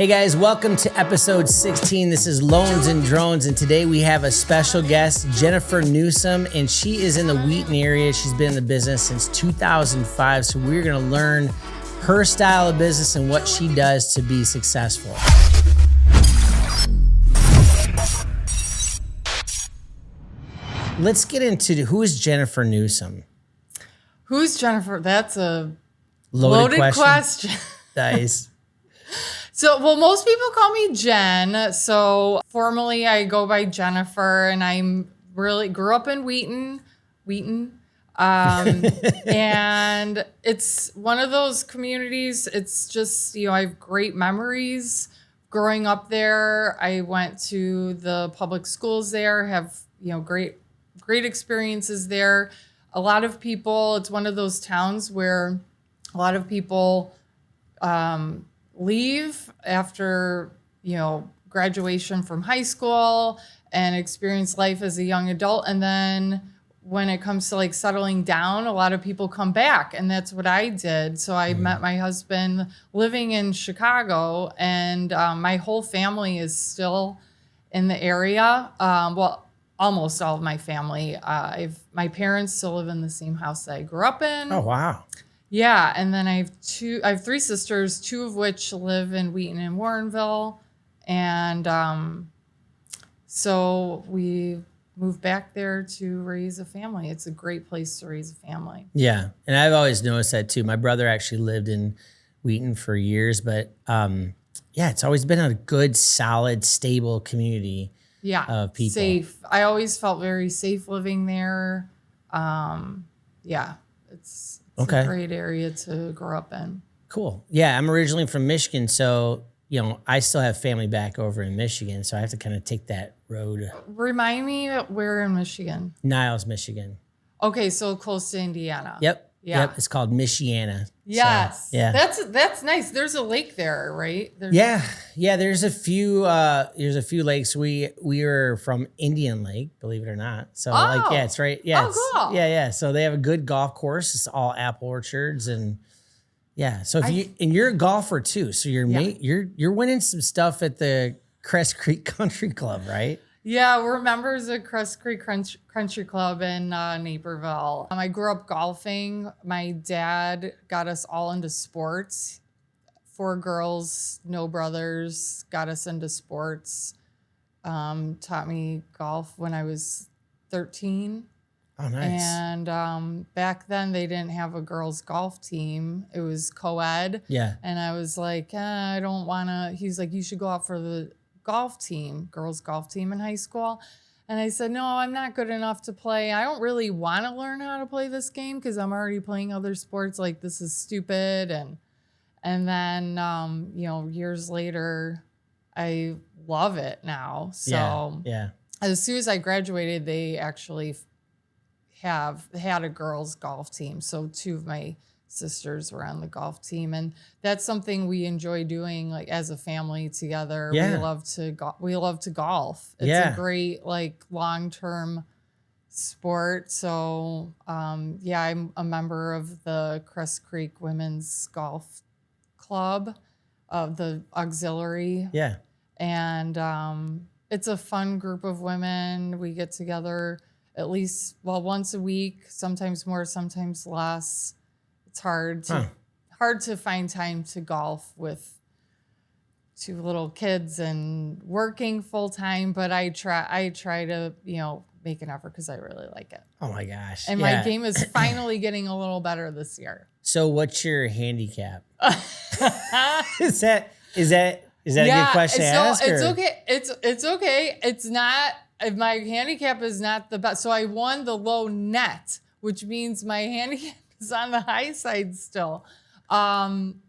Hey guys, welcome to episode 16. This is Loansanddrones, and today we have a special guest, Jennifer Newsom, and she is in the Wheaton area. She's been in the business since 2005, so we're going to learn her style of business and what she does to be successful. Let's get into who is Jennifer Newsom? Who's Jennifer? That's a Loaded question. Nice. So, most people call me Jen. So formally I go by Jennifer, and I'm really grew up in Wheaton. And it's one of those communities. It's just, I have great memories growing up there. I went to the public schools there, have, great experiences there. A lot of people, it's one of those towns where a lot of people, leave after, graduation from high school and experience life as a young adult. And then when it comes to settling down, a lot of people come back, and that's what I did. So I met my husband living in Chicago, and my whole family is still in the area. Almost all of my family. My parents still live in the same house that I grew up in. Oh, wow. Yeah, and then I have three sisters, two of which live in Wheaton and Warrenville, and so we moved back there to raise a family. It's a great place to raise a family. Yeah, and I've always noticed that too. My brother actually lived in Wheaton for years, but it's always been a good, solid, stable community. Yeah, of people. Safe. I always felt very safe living there. It's a great area to grow up in. Cool. Yeah, I'm originally from Michigan, so I still have family back over in Michigan, so I have to kind of take that road. Remind me where in Michigan? Niles, Michigan. Okay, so close to Indiana. Yep. Yeah. Yep. It's called Michiana. Yes. So, yeah. That's nice. There's a lake there, right? Yeah. There's a few lakes. We were from Indian Lake, believe it or not. So it's right. Yeah. Cool. Yeah. So they have a good golf course. It's all apple orchards, and so you're a golfer too. So you're winning some stuff at the Cress Creek Country Club, right? Yeah, we're members of Cress Creek Country Club in Naperville. I grew up golfing. My dad got us all into sports. 4 girls, no brothers, got us into sports. Taught me golf when I was 13. Oh, nice. And back then they didn't have a girls' golf team. It was co-ed. Yeah. And I was like, I don't want to. He's like, you should go out for the girls golf team in high school. And I said, no, I'm not good enough to play. I don't really want to learn how to play this game because I'm already playing other sports. Like, this is stupid. And then, years later, I love it now. So as soon as I graduated, they actually had a girls golf team. So 2 of my sisters were on the golf team, and that's something we enjoy doing as a family together. We love to golf. It's a great long-term sport. So I'm a member of the Cress Creek Women's Golf Club, of the auxiliary. Yeah. And it's a fun group of women. We get together at least once a week, sometimes more, sometimes less. It's hard to find time to golf with 2 little kids and working full time, but I try to, make an effort because I really like it. Oh my gosh. And my game is finally getting a little better this year. So what's your handicap? Is that a good question to ask? It's okay. It's okay. It's not, my handicap is not the best. So I won the low net, which means my handicap is on the high side still. I'm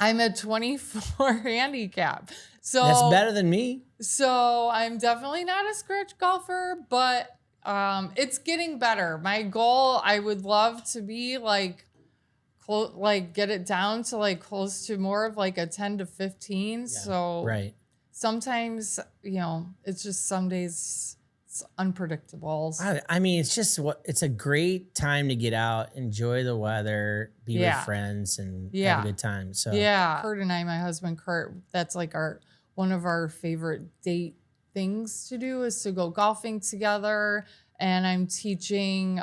at 24 handicap. So that's better than me. So I'm definitely not a scratch golfer, but it's getting better. My goal, I would love to be get it down to close to more of a 10 to 15. Yeah, so sometimes, it's just some days It's unpredictable. I mean, it's a great time to get out, enjoy the weather, be with friends, and have a good time. So Kurt and I, my husband Kurt, that's like one of our favorite date things to do is to go golfing together. And I'm teaching,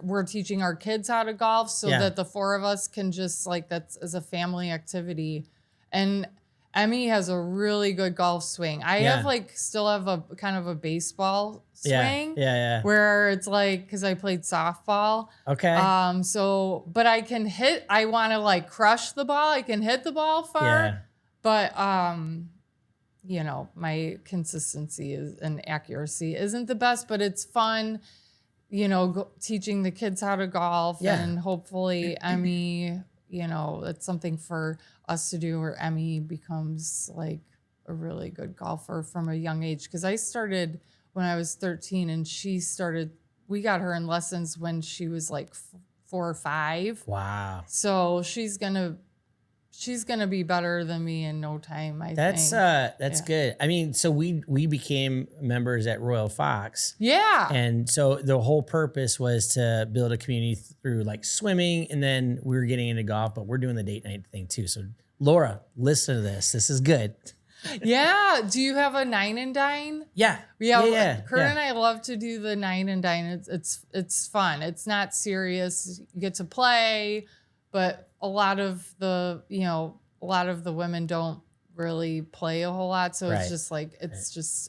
we're teaching our kids how to golf so that the four of us can just that's as a family activity. And Emmy has a really good golf swing. I still have a kind of a baseball swing. Where it's because I played softball. Okay. But I can hit, I want to crush the ball. I can hit the ball far. Yeah. But, my consistency and accuracy isn't the best, but it's fun, teaching the kids how to golf and hopefully Emmy, it's something for us to do where Emmy becomes a really good golfer from a young age. Cause I started when I was 13 and we got her in lessons when she was 4 or 5. Wow. So she's gonna be better than me in no time. I think that's good. I mean, so we became members at Royal Fox. Yeah. And so the whole purpose was to build a community through swimming, and then we were getting into golf, but we're doing the date night thing too. So Laura, listen to this. This is good. Yeah. Do you have a 9 and dine? Yeah. Kurt and I love to do the 9 and dine. It's fun. It's not serious. You get to play, but a lot of the women don't really play a whole lot. So it's just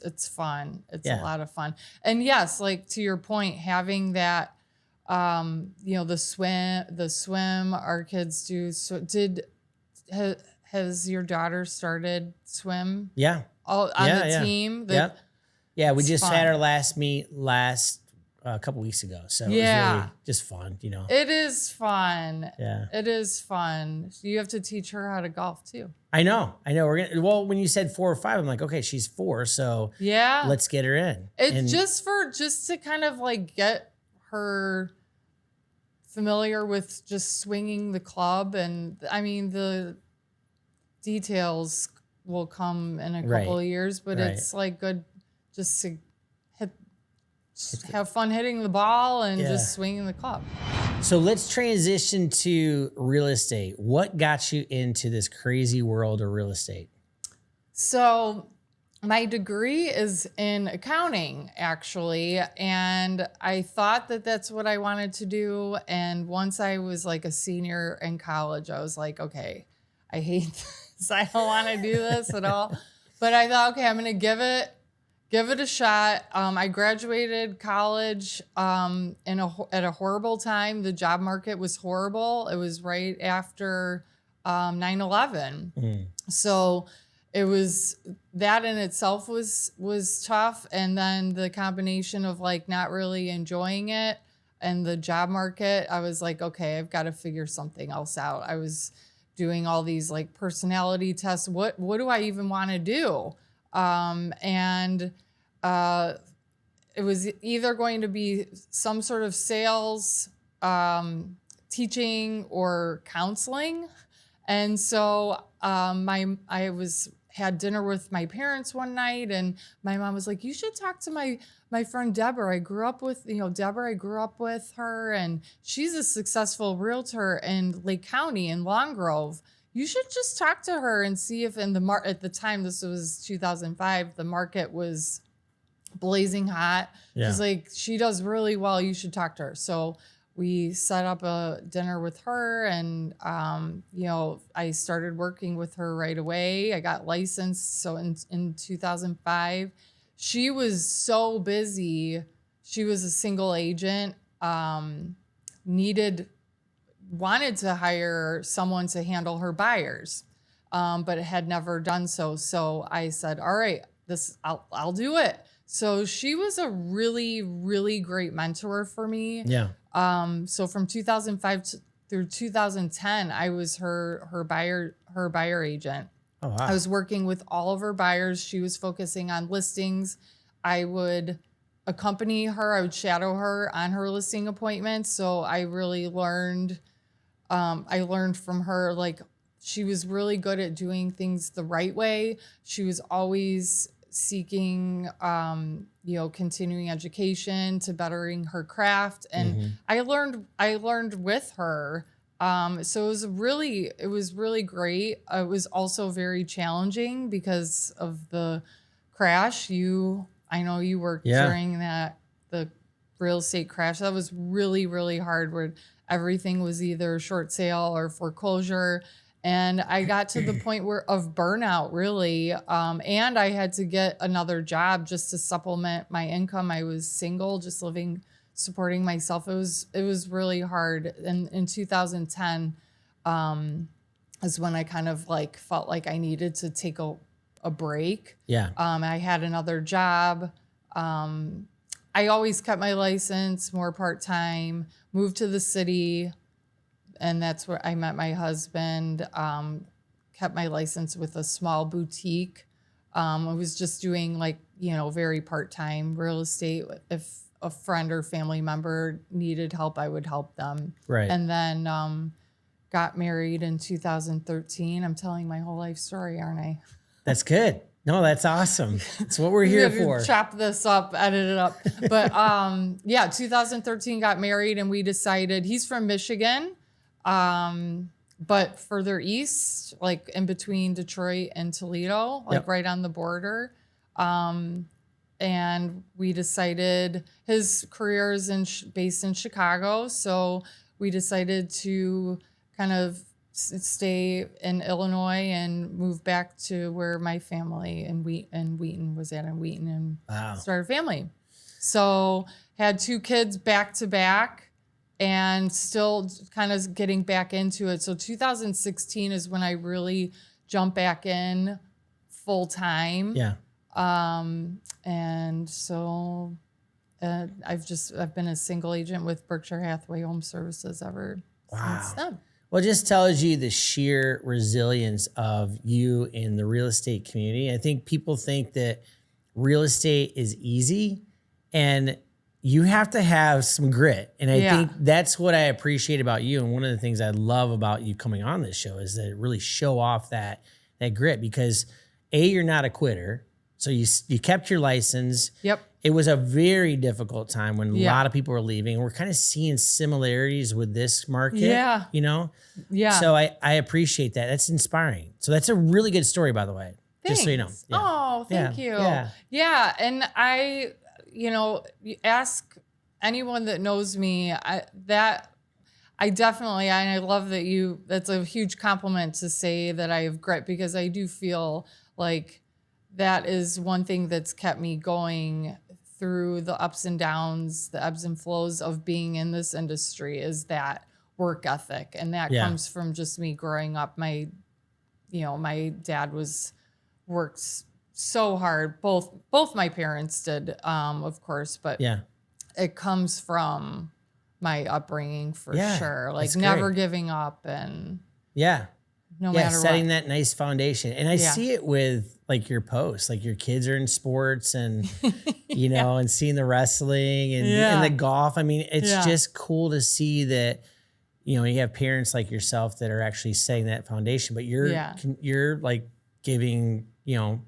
it's fun. It's a lot of fun. And yes, to your point, having that, the swim our kids do. So has your daughter started swim? Yeah. On the team? Yeah. We just had our last meet a couple weeks ago. So it was really just fun, It is fun. Yeah. It is fun. You have to teach her how to golf too. I know. When you said 4 or 5, I'm like, okay, she's 4. So let's get her in. It's just to kind of get her familiar with just swinging the club. And I mean, the details will come in a couple of years, but it's good just to have fun hitting the ball and just swinging the club. So let's transition to real estate. What got you into this crazy world of real estate? So my degree is in accounting, actually, and I thought that that's what I wanted to do. And once I was a senior in college, I was like, okay, I hate this. I don't want to do this at all. But I thought, okay, I'm going to give it a shot. I graduated college at a horrible time. The job market was horrible. It was right after 9/11. So it was that in itself was tough. And then the combination of not really enjoying it and the job market, I was like, okay, I've got to figure something else out. I was doing all these personality tests. What do I even want to do? It was either going to be some sort of sales, teaching, or counseling. And so I had dinner with my parents one night, and my mom was like, you should talk to my friend Deborah. I grew up with her, and she's a successful realtor in Lake County in Long Grove. You should just talk to her and see if at the time, this was 2005, the market was blazing hot. Yeah. She's like, she does really well. You should talk to her. So we set up a dinner with her, and I started working with her right away. I got licensed. So in 2005, she was so busy. She was a single agent, wanted to hire someone to handle her buyers, but had never done so. So I said, all right, I'll do it. So she was a really, really great mentor for me. Yeah. So from 2005 through 2010, I was her buyer agent. Oh, wow. I was working with all of her buyers. She was focusing on listings. I would accompany her. I would shadow her on her listing appointments. So I really learned. I learned from her. She was really good at doing things the right way. She was always seeking, continuing education to bettering her craft. And I learned with her. So it was really great. It was also very challenging because of the crash. I know you worked during the real estate crash. That was really, really hard, where everything was either short sale or foreclosure. And I got to the point of burnout, really. And I had to get another job just to supplement my income. I was single, just supporting myself. It was really hard. And in 2010 is when I kind of like felt like I needed to take a break. Yeah. I had another job. I always kept my license, more part-time, moved to the city, and that's where I met my husband. Kept my license with a small boutique. I was just doing very part-time real estate. If a friend or family member needed help, I would help them. Right. And then got married in 2013. I'm telling my whole life story, aren't I? That's good. No, that's awesome. That's what we're here for. Chop this up, edit it up. But 2013 got married, and we decided, he's from Michigan, but further east, like in between Detroit and Toledo, right on the border. And we decided his career is based in Chicago, so we decided to kind of stay in Illinois and move back to where my family in Wheaton was at, in Wheaton, and started a family. So had 2 kids back to back, and still kind of getting back into it. So 2016 is when I really jumped back in full time. Yeah. And so I've been a single agent with Berkshire Hathaway Home Services ever since then. Well, it just tells you the sheer resilience of you in the real estate community. I think people think that real estate is easy, and you have to have some grit. And I think that's what I appreciate about you. And one of the things I love about you coming on this show is that it really show off that grit, because you're not a quitter. So you kept your license. Yep. It was a very difficult time when a lot of people were leaving. We're kind of seeing similarities with this market. Yeah. Yeah. So I appreciate that. That's inspiring. So that's a really good story, by the way. Thanks. Just so you know. Yeah. Oh, thank you. Yeah. And I, ask anyone that knows me, I definitely, and I love that that's a huge compliment to say that I have grit, because I do feel like that is one thing that's kept me going through the ups and downs, the ebbs and flows of being in this industry, is that work ethic. And that comes from just me growing up. My dad worked so hard. Both my parents did, of course, but it comes from my upbringing for sure. Like never giving up, and no matter setting what. that nice foundation. And I see it with like your posts, like your kids are in sports, and and seeing the wrestling and the golf. I mean, it's just cool to see that, you have parents like yourself that are actually setting that foundation, but you're like giving,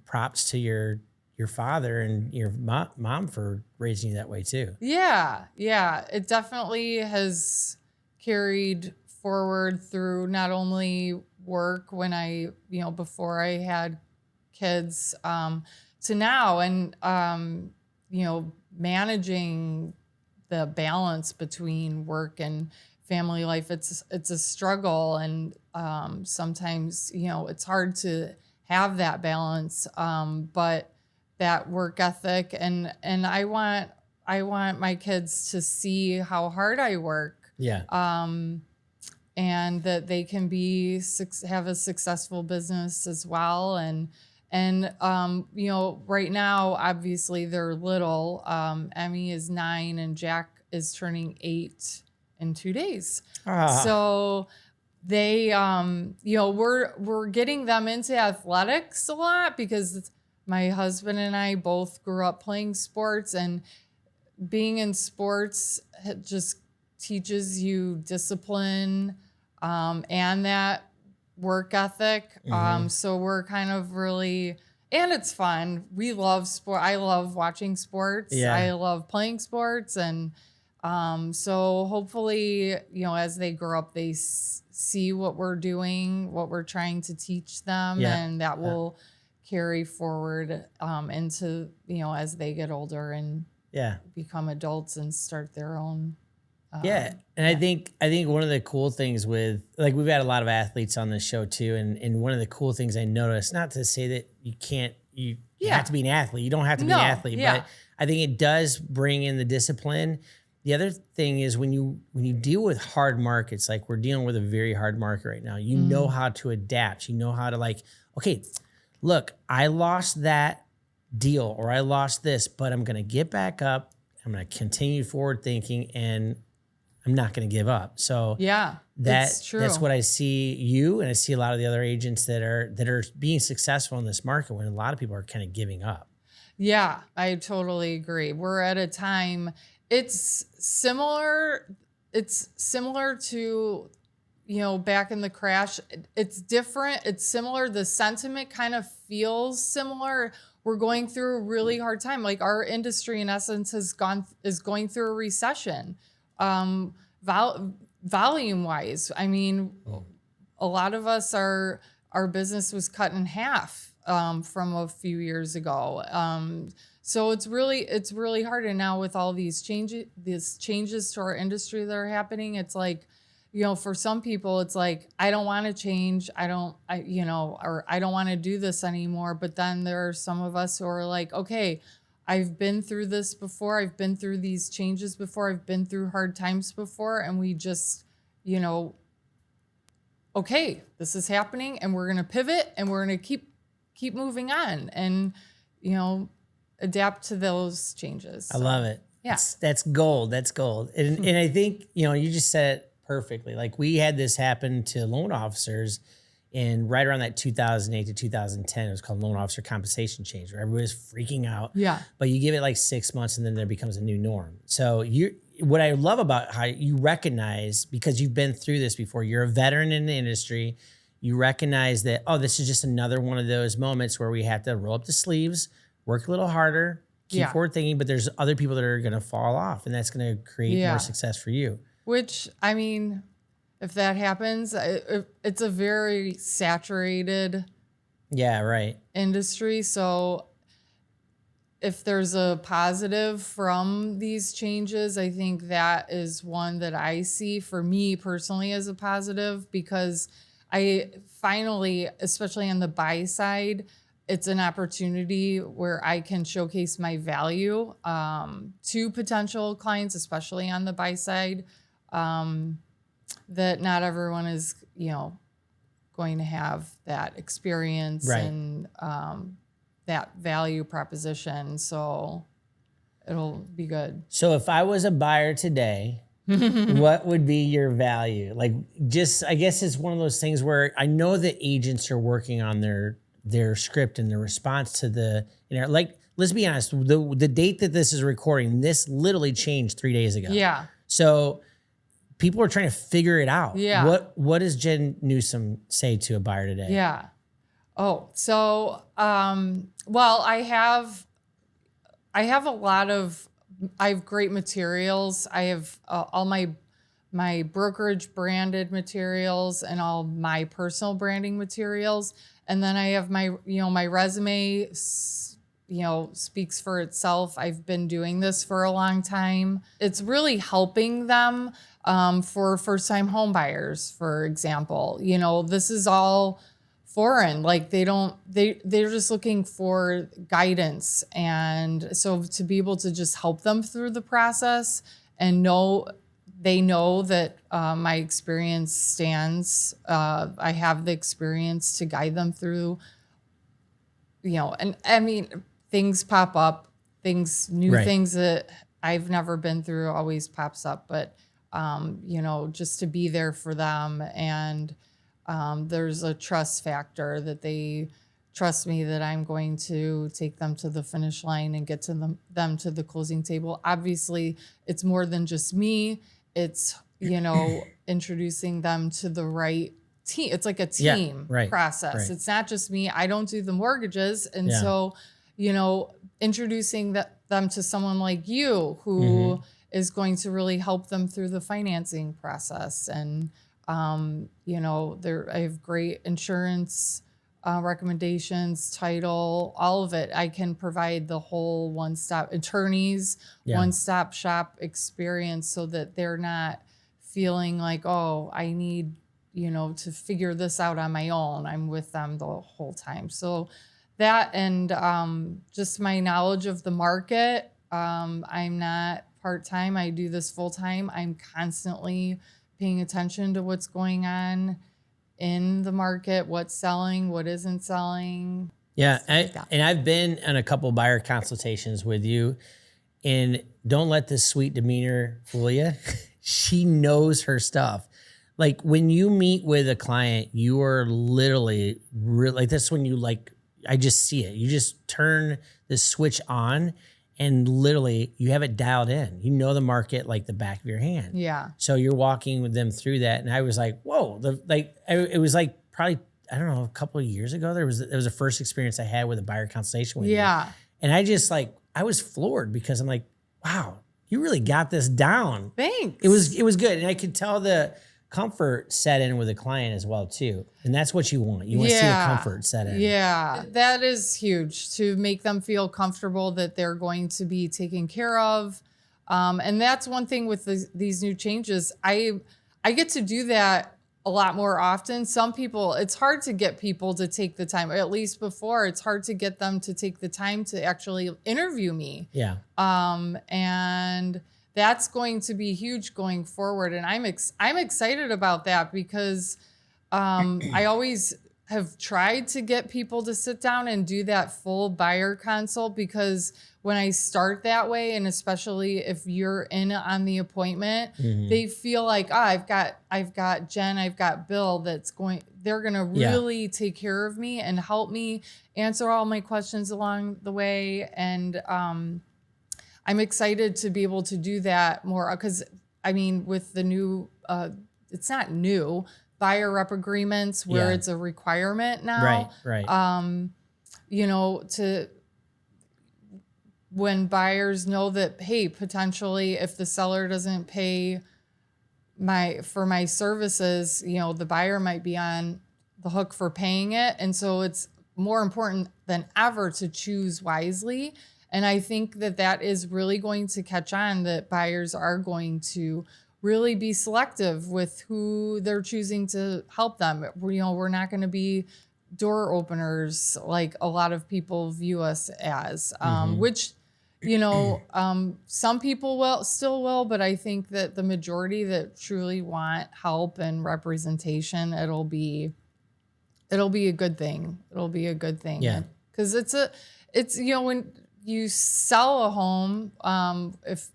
props to your father and your mom for raising you that way too. Yeah. It definitely has carried forward through not only work when I, before I had kids, to now, and, managing the balance between work and family life. It's a struggle. And, sometimes, it's hard to have that balance. But that work ethic, and I want my kids to see how hard I work. Yeah. And that they can have a successful business as well. And right now, obviously they're little. Emmy is 9 and Jack is turning 8 in 2 days. So they, we're getting them into athletics a lot, because my husband and I both grew up playing sports, and being in sports just teaches you discipline, and that work ethic. So we're kind of really And it's fun. We love sport. I love watching sports. Yeah. I love playing sports. And so hopefully, as they grow up, they see what we're doing, what we're trying to teach them, and that will carry forward into, as they get older and become adults and start their own. And I think one of the cool things with, like, we've had a lot of athletes on this show too, and one of the cool things I noticed, not to say that you have to be an athlete, you don't have to be an athlete, but I think it does bring in the discipline. The other thing is when you deal with hard markets, like we're dealing with a very hard market right now, you know how to adapt, you know how to, like, okay, look, I lost that deal or I lost this, but I'm going to get back up. I'm going to continue forward thinking, and I'm not going to give up. So that's true. That's what I see you, and I see a lot of the other agents that are being successful in this market when a lot of people are kind of giving up. Yeah, I totally agree. We're at a time, it's similar to, back in the crash. It's different. It's similar. The sentiment kind of feels similar. We're going through a really hard time. Like, our industry in essence is going through a recession. Volume wise, I mean, a lot of us our business was cut in half from a few years ago. So it's really hard. And now with all these changes to our industry that are happening, it's like, for some people, it's like, I don't want to change. I don't want to do this anymore. But then there are some of us who are like, okay, I've been through this before. I've been through these changes before. I've been through hard times before. And we just, okay, this is happening, and we're going to pivot, and we're going to keep moving on and, adapt to those changes. I love it. Yeah. That's gold. That's gold. And I think, you just said it perfectly. Like, we had this happen to loan officers in right around that 2008 to 2010, it was called loan officer compensation change, where everybody was freaking out. Yeah. But you give it like 6 months, and then there becomes a new norm. So what I love about how you recognize, because you've been through this before, you're a veteran in the industry, you recognize that, oh, this is just another one of those moments where we have to roll up the sleeves, work a little harder, keep forward thinking, but there's other people that are going to fall off, and that's going to create more success for you. Which, I mean, if that happens, it's a very saturated industry. So if there's a positive from these changes, I think that is one that I see for me personally as a positive, because I finally, especially on the buy side, it's an opportunity where I can showcase my value to potential clients, especially on the buy side. That not everyone is, going to have that experience and that value proposition. So it'll be good. So if I was a buyer today, what would be your value? Like, I guess it's one of those things where I know that agents are working on their script and their response to the, like, let's be honest, the date that this is recording, this literally changed 3 days ago. Yeah. So people are trying to figure it out. Yeah. What does Jen Newsom say to a buyer today? Yeah. Oh, so, well, I have great materials. I have all my brokerage branded materials and all my personal branding materials. And then I have my resume, speaks for itself. I've been doing this for a long time. It's really helping them for first-time home buyers, for example. This is all foreign. Like, they're just looking for guidance. And so to be able to just help them through the process and they know that my experience stands. I have the experience to guide them through, and I mean, things pop up, new things that I've never been through always pops up, but, just to be there for them. And there's a trust factor that they trust me that I'm going to take them to the finish line and get to them to the closing table. Obviously, it's more than just me. It's, introducing them to the right team. It's like a team right, process. right. It's not just me. I don't do the mortgages. And Yeah. so, introducing them to someone like you who is going to really help them through the financing process. And, I have great insurance recommendations, title, all of it. I can provide the whole one-stop attorneys, one-stop shop experience so that they're not feeling like, oh, I need, to figure this out on my own. I'm with them the whole time. So that and just my knowledge of the market. I'm not part-time. I do this full-time. I'm constantly paying attention to what's going on in the market, what's selling, what isn't selling. Yeah. And I've been on a couple buyer consultations with you, and don't let this sweet demeanor fool you. She knows her stuff. Like when you meet with a client, you are literally like that's when you I just see it. You just turn the switch on and literally you have it dialed in. You know the market like the back of your hand. Yeah. So you're walking with them through that. And I was like, whoa, it was like probably, I don't know, a couple of years ago, there was the first experience I had with a buyer consultation with you. And I just I was floored because I'm like, wow, you really got this down. Thanks. It was good. And I could tell the comfort set in with the client as well too. And that's what you want. You want to see the comfort set in. Yeah, that is huge, to make them feel comfortable that they're going to be taken care of. And that's one thing with these new changes. I get to do that a lot more often. Some people, it's hard to get people to take the time, at least before, it's hard to get them to take the time to actually interview me. Yeah. And that's going to be huge going forward. And I'm excited about that because I always have tried to get people to sit down and do that full buyer consult, because when I start that way, and especially if you're in on the appointment, they feel like, I've got Jen, I've got Bill they're going to really take care of me and help me answer all my questions along the way. And I'm excited to be able to do that more, because with the new, it's not new, buyer rep agreements where it's a requirement now. Right. When buyers know that, hey, potentially if the seller doesn't pay for my services, the buyer might be on the hook for paying it. And so it's more important than ever to choose wisely. And I think that is really going to catch on, that buyers are going to really be selective with who they're choosing to help them. We're not going to be door openers like a lot of people view us as, which, some people still will, but I think that the majority that truly want help and representation, it'll be a good thing. It'll be a good thing. Yeah. Because it's when you sell a home,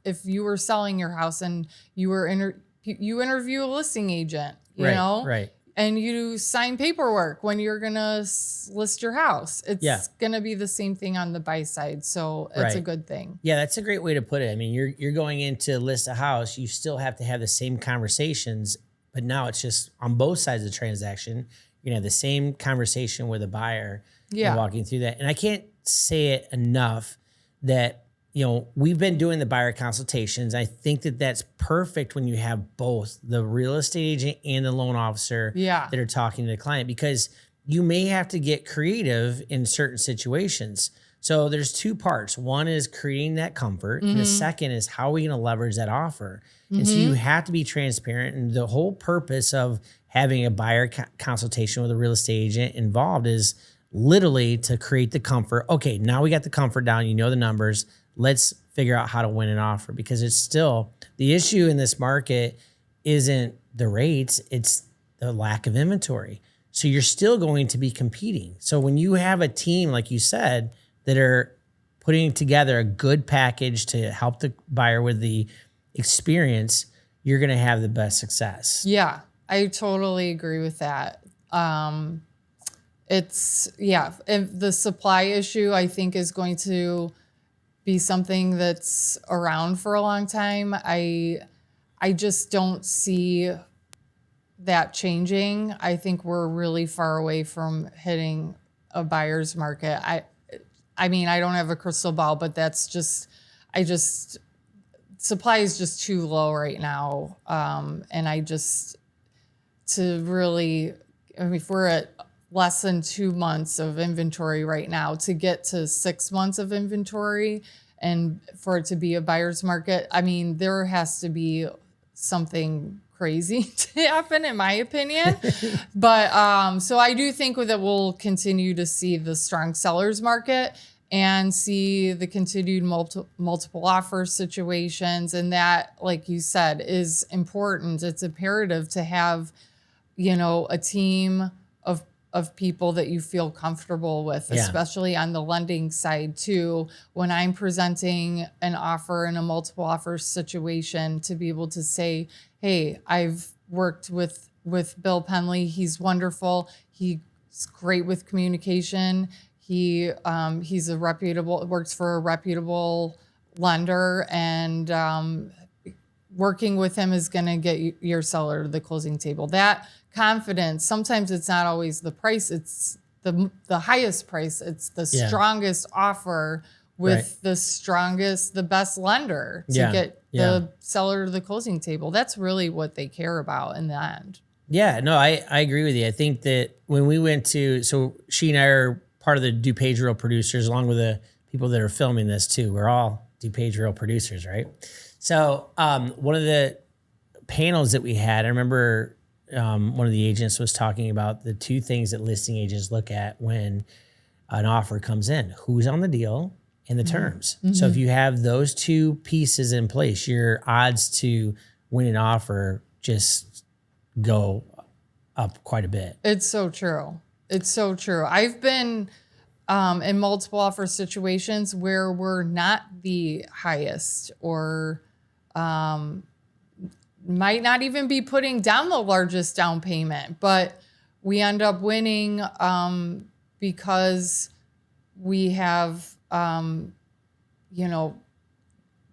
if you were selling your house and you interview a listing agent, right. And you sign paperwork when you're gonna list your house. It's gonna be the same thing on the buy side, so it's a good thing. Yeah, that's a great way to put it. I mean, you're going in to list a house, you still have to have the same conversations, but now it's just on both sides of the transaction. You're gonna have the same conversation with a buyer. And walking through that. And I can't say it enough that, we've been doing the buyer consultations. I think that that's perfect when you have both the real estate agent and the loan officer that are talking to the client, because you may have to get creative in certain situations. So there's two parts. One is creating that comfort. And the second is how are we going to leverage that offer? And so you have to be transparent. And the whole purpose of having a buyer consultation with a real estate agent involved is literally to create the comfort. Okay, now we got the comfort down. You know the numbers. Let's figure out how to win an offer, because it's still the issue in this market isn't the rates, it's the lack of inventory. So you're still going to be competing. So when you have a team, like you said, that are putting together a good package to help the buyer with the experience, you're going to have the best success. Yeah, I totally agree with that. And the supply issue, I think, is going to be something that's around for a long time. I just don't see that changing. I think we're really far away from hitting a buyer's market. I mean, I don't have a crystal ball, but that's just, supply is just too low right now. And if we're at less than 2 months of inventory right now, to get to 6 months of inventory and for it to be a buyer's market, I mean, there has to be something crazy to happen, in my opinion. But so I do think that we'll continue to see the strong sellers market and see the continued multiple offer situations. And that, like you said, is important. It's imperative to have, a team of people that you feel comfortable with, especially on the lending side too. When I'm presenting an offer in a multiple offer situation, to be able to say, hey, I've worked with Bill Pendley. He's wonderful. He's great with communication. He's works for a reputable lender, and working with him is going to get your seller to the closing table. That confidence, sometimes it's not always the price, it's the highest price, it's the strongest offer with the best lender to get the seller to the closing table. That's really what they care about in the end. Yeah, no, I agree with you. I think that when we went so she and I are part of the DuPage Real producers, along with the people that are filming this too. We're all DuPage Real producers, right? So one of the panels that we had, I remember one of the agents was talking about the two things that listing agents look at when an offer comes in: who's on the deal and the terms. So if you have those two pieces in place, your odds to win an offer just go up quite a bit. It's so true. It's so true. I've been in multiple offer situations where we're not the highest, or might not even be putting down the largest down payment, but we end up winning because we have,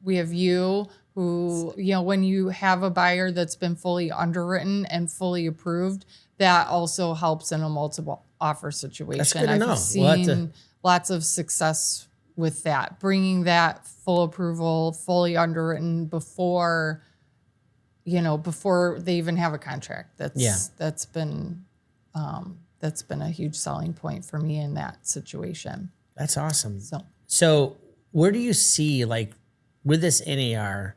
we have you who, when you have a buyer that's been fully underwritten and fully approved, that also helps in a multiple offer situation. That's good to know. I've seen lots of success with that, bringing that full approval, fully underwritten before they even have a contract. That's been a huge selling point for me in that situation. That's awesome. So where do you see, like, with this NAR,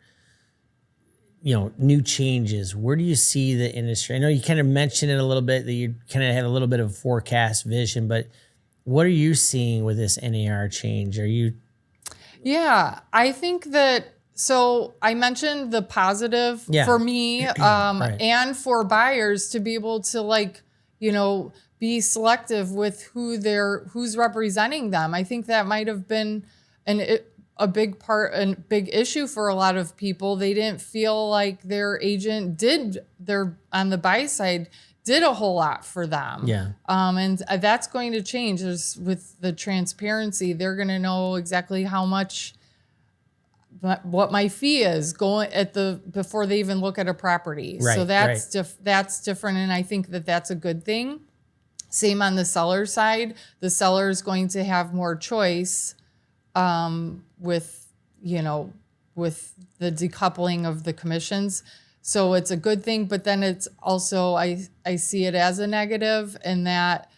new changes? Where do you see the industry? I know you kind of mentioned it a little bit, that you kind of had a little bit of forecast vision, but what are you seeing with this NAR change? Yeah, I think that, so I mentioned the positive for me and for buyers to be able to be selective with who's representing them. I think that might have been a big issue for a lot of people. They didn't feel like their agent on the buy side did a whole lot for them. Yeah. And that's going to change. With the transparency, they're going to know exactly how much, what my fee is before they even look at a property. Right, so that's different. And I think that that's a good thing. Same on the seller side. The seller is going to have more choice with the decoupling of the commissions. So it's a good thing, but then it's also, I see it as a negative, in that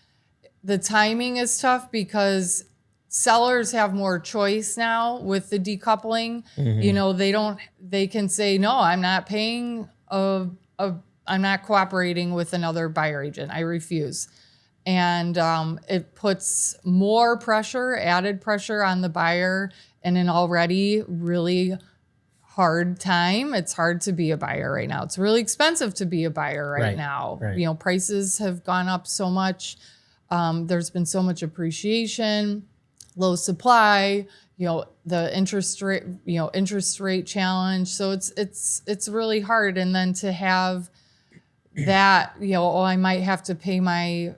the timing is tough because sellers have more choice now with the decoupling. They can say, no, I'm not paying I'm not cooperating with another buyer agent. I refuse. And it puts more pressure, added pressure on the buyer in an already really hard time. It's hard to be a buyer right now. It's really expensive to be a buyer right now. Right. Prices have gone up so much. There's been so much appreciation, low supply, the interest rate challenge. So it's really hard. And then to have that, I might have to pay my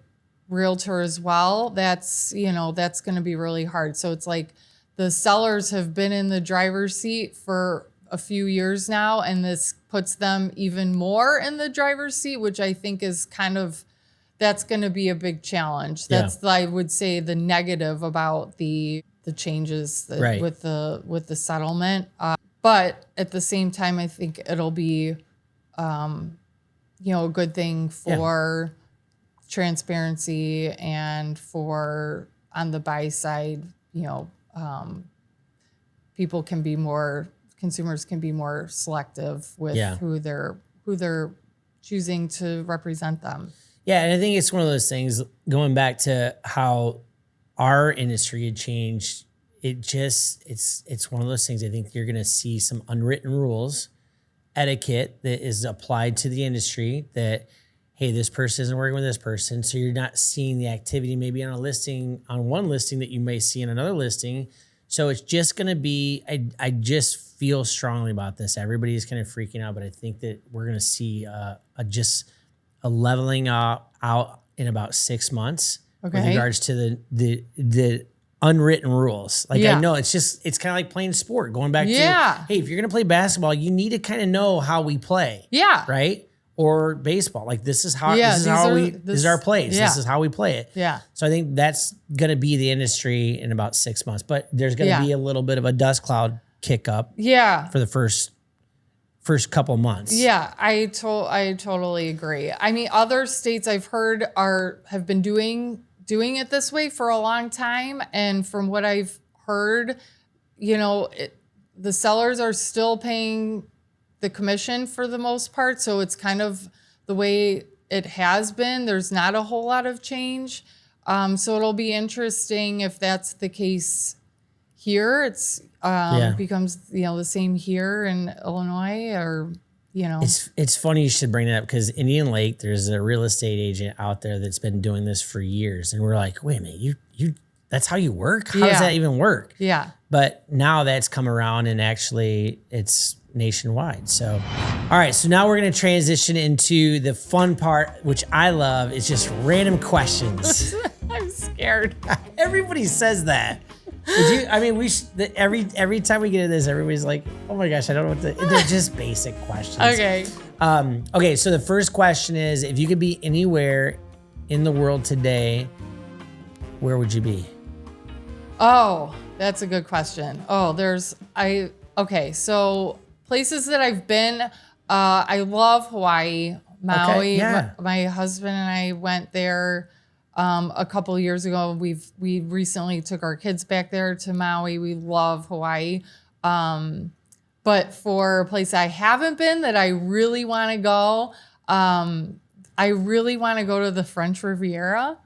realtor as well. That's going to be really hard. So it's like the sellers have been in the driver's seat for a few years now, and this puts them even more in the driver's seat, which I think is that's going to be a big challenge. That's I would say the negative about the changes with the settlement. But at the same time, I think it'll be, a good thing for transparency and for on the buy side, consumers can be more selective with who they're choosing to represent them. Yeah, and I think it's one of those things, going back to how our industry had changed, it's one of those things. I think you're going to see some unwritten rules, etiquette that is applied to the industry that, hey, this person isn't working with this person. So you're not seeing the activity maybe on one listing that you may see in another listing. So it's just going to be, I just feel strongly about this. Everybody's kind of freaking out, but I think that we're going to see a leveling out in about 6 months with regards to the unwritten rules. Like, I know it's kind of like playing sport, going back to, hey, if you're going to play basketball, you need to kind of know how we play. Yeah. Right. Or baseball. Like, this is our plays. Yeah. This is how we play it. Yeah. So I think that's going to be the industry in about 6 months, but there's going to be a little bit of a dust cloud kick up. Yeah. For the first couple months. Yeah, I totally agree. I mean, other states I've heard have been doing it this way for a long time, and from what I've heard, the sellers are still paying the commission for the most part, so it's kind of the way it has been. There's not a whole lot of change, so it'll be interesting if that's the case here. It's becomes the same here in Illinois, or It's funny you should bring that up, because Indian Lake, there's a real estate agent out there that's been doing this for years, and we're like, wait a minute, you that's how you work? How does that even work? Yeah. But now that's come around, and actually it's nationwide. So, all right, so now we're going to transition into the fun part, which I love. It's just random questions. I'm scared. Everybody says that. Every time we get into this, everybody's like, oh my gosh, I don't know they're just basic questions. Okay. Okay, so the first question is, if you could be anywhere in the world today, where would you be? Oh, that's a good question. So places that I've been, I love Hawaii, Maui. Okay, my husband and I went there a couple of years ago. We recently took our kids back there to Maui. We love Hawaii. But for a place I haven't been that I really want to go, I really want to go to the French Riviera.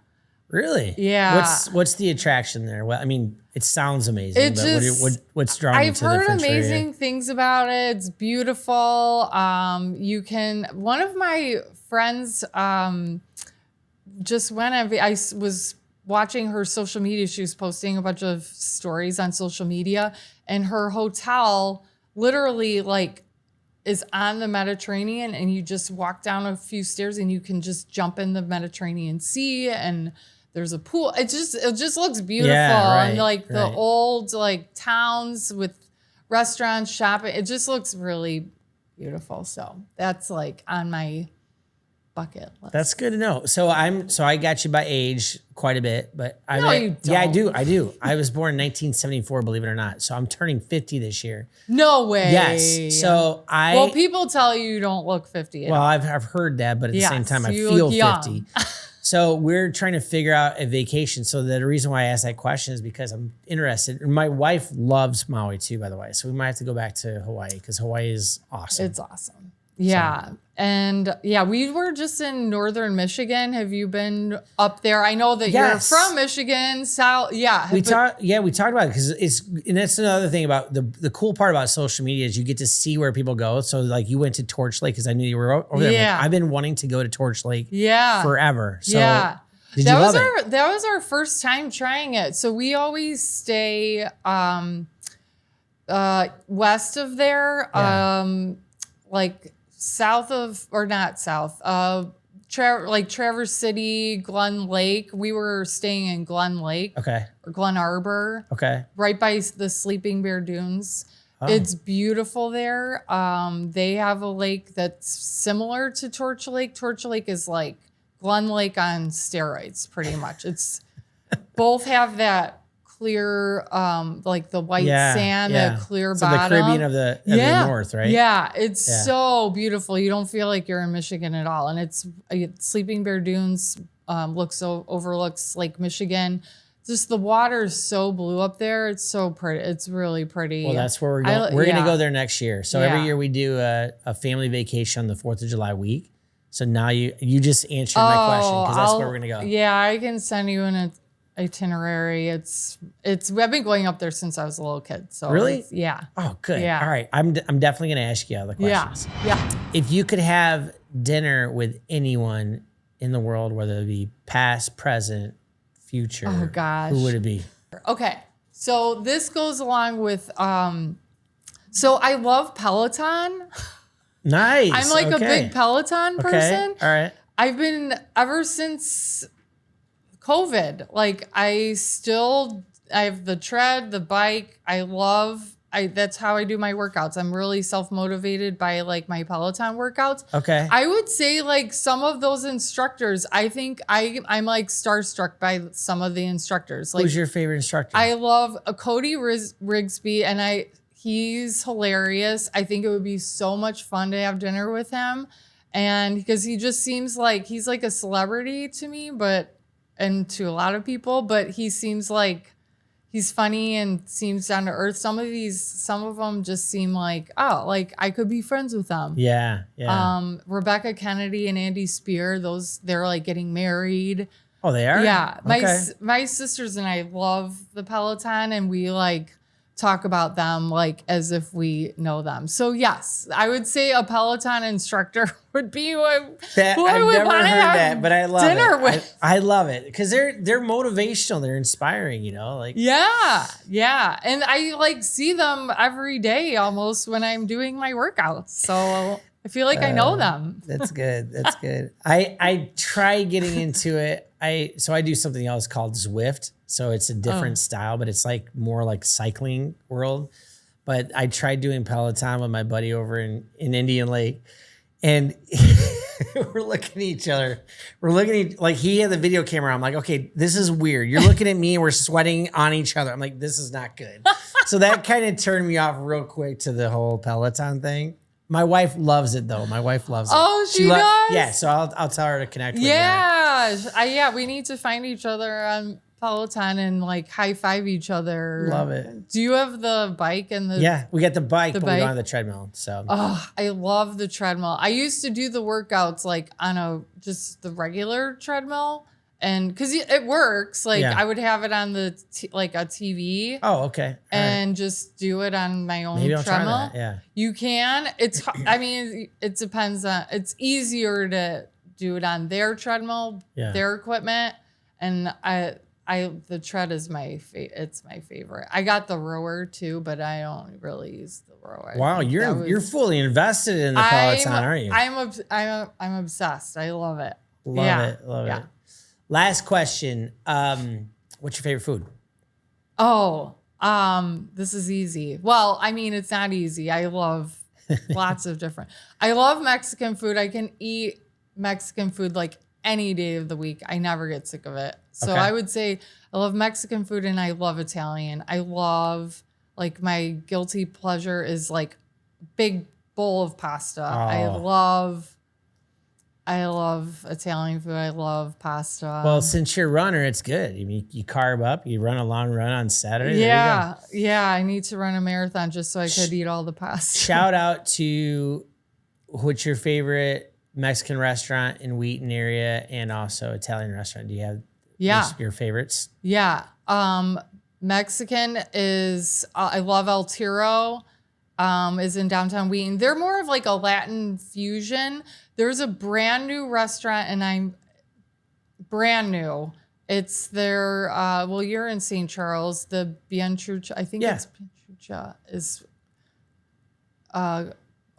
Really? Yeah. What's the attraction there? Well, I mean, it sounds amazing. What's drawing you to the French Riviera? I've heard amazing things about it. It's beautiful. One of my friends just went. I was watching her social media. She was posting a bunch of stories on social media, and her hotel literally is on the Mediterranean, and you just walk down a few stairs and you can just jump in the Mediterranean Sea, and there's a pool. It just looks beautiful. Yeah, right, and the old towns with restaurants, shopping. It just looks really beautiful. So that's on my bucket list. That's good to know. So I got you by age quite a bit, but you don't. Yeah, I do. I was born in 1974, believe it or not. So I'm turning 50 this year. No way. Yes. So people tell you don't look 50. Well, I've heard that, but at the same time, I feel 50. So we're trying to figure out a vacation. So the reason why I asked that question is because I'm interested. My wife loves Maui too, by the way. So we might have to go back to Hawaii, because Hawaii is awesome. It's awesome. Yeah. So. And we were just in northern Michigan. Have you been up there? I know that you're from Michigan. South. Yeah. We talked about it, because and that's another thing about the cool part about social media is you get to see where people go. So you went to Torch Lake, because I knew you were over there. Yeah. I've been wanting to go to Torch Lake forever. So did you love it? That was our first time trying it. So we always stay west of there, south of, or not south, Traverse City, Glen Lake. We were staying in Glen Lake. Okay. Or Glen Arbor. Okay. Right by the Sleeping Bear Dunes. Oh. It's beautiful there. They have a lake that's similar to Torch Lake. Torch Lake is like Glen Lake on steroids, pretty much. It's both have that clear, like the white sand, the clear bottom. The Caribbean of the North, right? Yeah, it's so beautiful. You don't feel like you're in Michigan at all. And it's Sleeping Bear Dunes overlooks Lake Michigan. Just the water is so blue up there. It's so pretty. It's really pretty. Well, that's where we're going. We're going to go there next year. So every year we do a family vacation on the 4th of July week. So now you just answered my question because that's where we're going to go. Yeah, I can send you an itinerary. It's I've been going up there since I was a little kid. So really? Yeah. Oh, good. Yeah. All right. I'm definitely going to ask you all the questions. Yeah. If you could have dinner with anyone in the world, whether it be past, present, future, oh gosh, who would it be? Okay. So this goes along with so I love Peloton. Nice. I'm like a big Peloton person. All right. I've been ever since COVID. Like I have the tread, the bike. That's how I do my workouts. I'm really self-motivated by like my Peloton workouts. Okay. I would say like some of those instructors, I think I'm like starstruck by some of the instructors. Like, who's your favorite instructor? I love Cody Rigsby, and he's hilarious. I think it would be so much fun to have dinner with him. And because he just seems like he's like a celebrity to me, and to a lot of people, but he seems like he's funny and seems down to earth. Some of them just seem like, oh, like I could be friends with them. Yeah. Yeah. Rebecca Kennedy and Andy Spear, they're like getting married. Oh, they are? Yeah. Okay. My sisters and I love the Peloton, and we like talk about them like as if we know them. So yes, I would say a Peloton instructor would be who I would want to have but I love dinner with. I love it because they're motivational. They're inspiring, like. Yeah. And I like see them every day almost when I'm doing my workouts. So I feel like I know them. That's good. That's good. I try getting into it. So I do something else called Zwift. So it's a different style, but it's like more like cycling world. But I tried doing Peloton with my buddy over in Indian Lake, and we're looking at each other. We're looking at, like, he had the video camera. I'm like, okay, this is weird. You're looking at me and we're sweating on each other. I'm like, this is not good. So that kind of turned me off real quick to the whole Peloton thing. My wife loves it though. My wife loves it. Oh, she does? Yeah, so I'll tell her to connect with you. Yeah, we need to find each other on Peloton and like high five each other. Love it. Do you have the bike and the? Yeah, we got the bike, but we don't have the treadmill. So. Oh, I love the treadmill. I used to do the workouts like on just the regular treadmill, and because it works. Like I would have it on the like a TV. Oh, okay. And just do it on my own Maybe I'll treadmill. try that. Yeah. You can. I mean, it depends on. It's easier to do it on their treadmill, their equipment, and the tread is it's my favorite. I got the rower too, but I don't really use the rower. Wow, you're fully invested in the Peloton, aren't you? I'm obsessed. I love it. Love it. Last question. What's your favorite food? Oh, this is easy. Well, I mean, it's not easy. I love lots of different. I love Mexican food. I can eat Mexican food like any day of the week. I never get sick of it. So I would say I love Mexican food and I love Italian. I love, like, my guilty pleasure is like big bowl of pasta. Oh. I love Italian food. I love pasta. Well, since you're a runner, it's good. I mean, you carb up, you run a long run on Saturday. Yeah. I need to run a marathon just so I could eat all the pasta. Shout out to what's your favorite Mexican restaurant in Wheaton area and also Italian restaurant. Do you have your favorites? Yeah. Mexican is, I love El Tiro, is in downtown Wheaton. They're more of like a Latin fusion. There's a brand new restaurant and brand new. It's their, you're in St. Charles, the Bientrucha, I think it's Bientrucha, is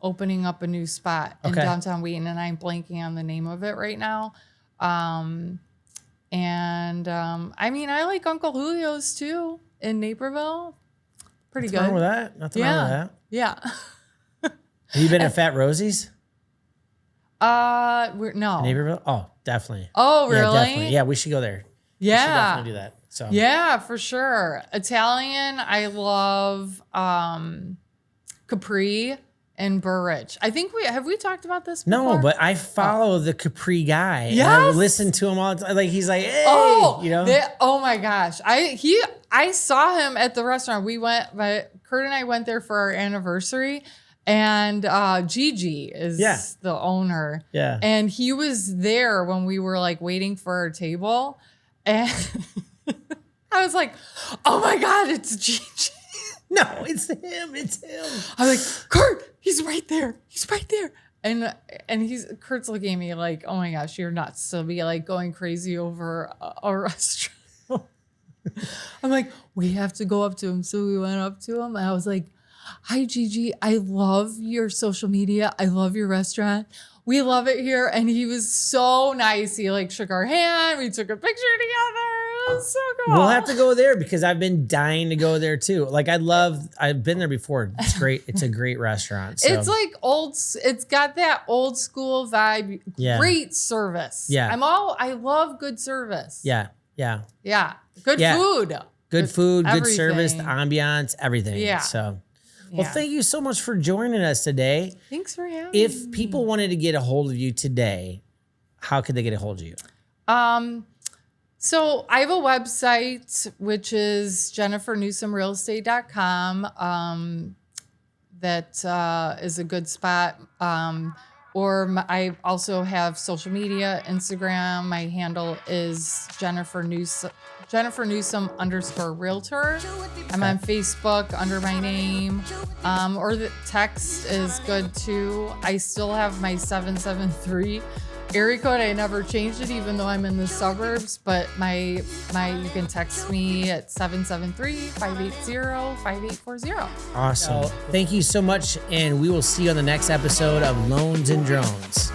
opening up a new spot in downtown Wheaton, and I'm blanking on the name of it right now. I mean, I like Uncle Julio's too in Naperville. Pretty Nothing good. wrong with that. Nothing wrong with that. Yeah. Have you been to Fat Rosie's? No. Naperville? Oh, definitely. Oh, really? Yeah, definitely. Yeah, we should go there. We should Yeah. definitely do that. So Yeah, for sure. Italian, I love Capri and Burrich. I think have we talked about this before? no, but I follow the Capri guy. And Yes. I listen to him all the time. Like he's like, hey, you know. Oh my gosh. I saw him at the restaurant. Kurt and I went there for our anniversary. And Gigi is the owner. Yeah. And he was there when we were like waiting for our table. And I was like, oh my God, it's Gigi. No, it's him. It's him. I'm like, Kurt, he's right there. He's right there. And Kurt's looking at me like, oh my gosh, you're nuts to be like going crazy over a restaurant. I'm like, we have to go up to him. So we went up to him and I was like, hi, Gigi. I love your social media. I love your restaurant. We love it here. And he was so nice. He like shook our hand. We took a picture together. It was so cool. We'll have to go there because I've been dying to go there too. Like I've been there before. It's great. It's a great restaurant. So. It's like it's got that old school vibe. Yeah. Great service. Yeah. I love good service. Yeah. Yeah. Yeah. Good Yeah. food. Good food, good service, the everything. ambiance, everything. Yeah. So, Yeah. well, thank you so much for joining us today. Thanks for having me. If people wanted to get a hold of you today, how could they get a hold of you? So I have a website, which is jennifernewsomrealestate.com. That is a good spot. I also have social media, Instagram. My handle is Jennifer Newsom _realtor. I'm on Facebook under my name. Or the text is good too. I still have my 773 area code. I never changed it even though I'm in the suburbs, but you can text me at 773-580-5840. Awesome. Thank you so much. And we will see you on the next episode of Loans and Drones.